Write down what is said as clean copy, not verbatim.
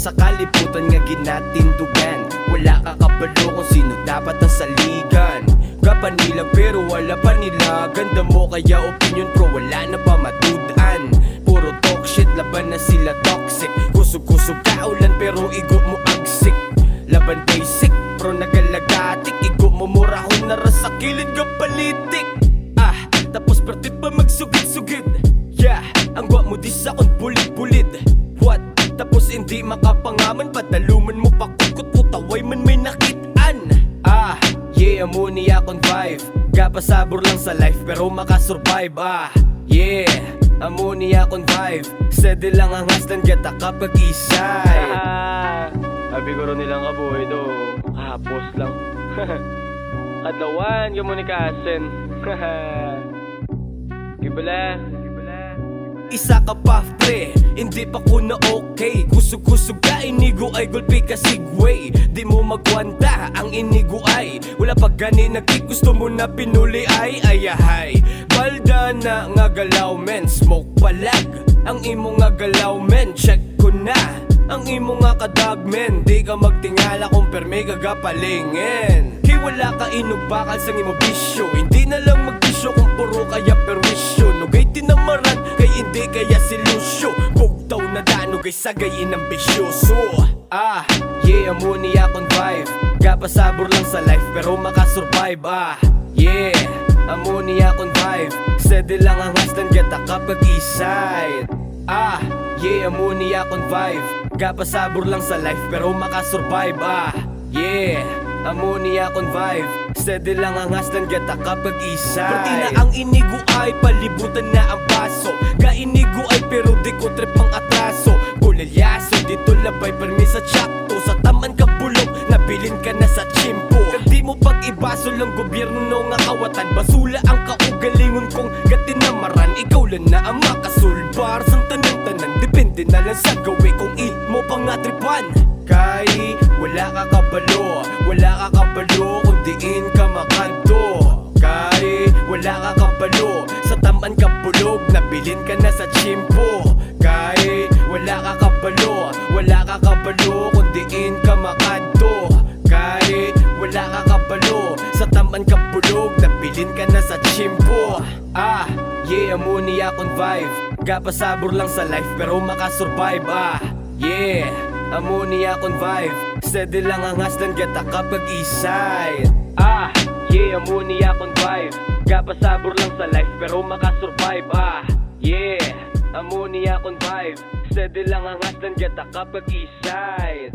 Sa kalibutan nga ginatindugan, wala ka kabalo kung sino dapat ang saligan. Kapanilang pero wala pa nila, ganda mo kaya opinion pro wala na pa matudaan. Puro talk shit, laban na sila toxic. Kusog-kusog kaulan pero igo mo agsik. Laban basic, pro nagalagatik. Igo mo murahon na ras sa kilid ka palitik. Tapos perte pa magsugid-sugid. Yeah, ang gwa mo di sa kong bulid-bulid. What? Tapos hindi makapangaman, padaluman mo pakukot, putaway man may nakitaan. Yeah, amuni akong vibe. Kapasabor lang sa life pero makasurvive. Yeah, amuni akong vibe. Sede lang ang hastan gata kapag isay. Abi ko rin nilang kabuhay do. Kahapos lang. Kadlawan yung munikasin. Gibala. Isa ka pa pre, hindi pa ko na okay. Kusog-kusog ka, inigo ay gulpi ka sigway. Di mo magwanta, ang inigo ay wala pag gani nagkik, gusto mo na pinuli ay ayahay. Balda na nga galaw men, smoke palag. Ang imo nga galaw men, check ko na. Ang imo nga kadag men, di ka magtingala kung perme gagapalingin. Wala ka inugbakal sa imo bisyo, hindi na lang magbisyo kung puro kaya perwisyo. Nugay tinamaran, kay hindi kaya silusyo. Bugtaw na dano, kay sagayin ang bisyoso. Yeah, amuni akong vibe. Kapasabor lang sa life pero makasurvive. Yeah, amuni akong vibe. Sede lang ang hastan gata kapag isay. Yeah, amuni akong vibe. Kapasabor lang sa life pero makasurvive. Yeah, amuni akong vibe. Sede lang ang hastan gata kapag isay. Pati na ang inigo ay palibutan na ang baso. Kainigo ay pero di ko trip ang atraso. Bulilyaso dito labay permi sa tsakto. Sa taman ka bulok, nabilin ka na sa chimpo. Di mo pag-ibaso lang gobyerno no nga kawatan. Basula ang kaugalingon kong gatinamaran. Ikaw lang na ang makasulbar sang tanan-tanan. Depende na lang sa gawi kung mo pangatripan. Kay wala ka kabalo, wala ka kabalo kung diin ka makanto. Kay wala ka kabalo, sa taman ka bulog, nabilin ka na sa chimpo. Kay wala ka kabalo, wala ka kabalo kung diin ka makanto. Kay wala ka kabalo, sa taman ka bulog, nabilin ka na sa chimpo. Yeah, amuni akong vibe. Kapasabor lang sa life pero makasurvive. Yeah, amuni akong vibe. Sede lang ang hastan gata kapag isay. Yeah, amuni akong vibe. Kapasabor lang sa life pero makasurvive. Yeah, amuni akong vibe. Sede lang ang hastan gata kapag isay.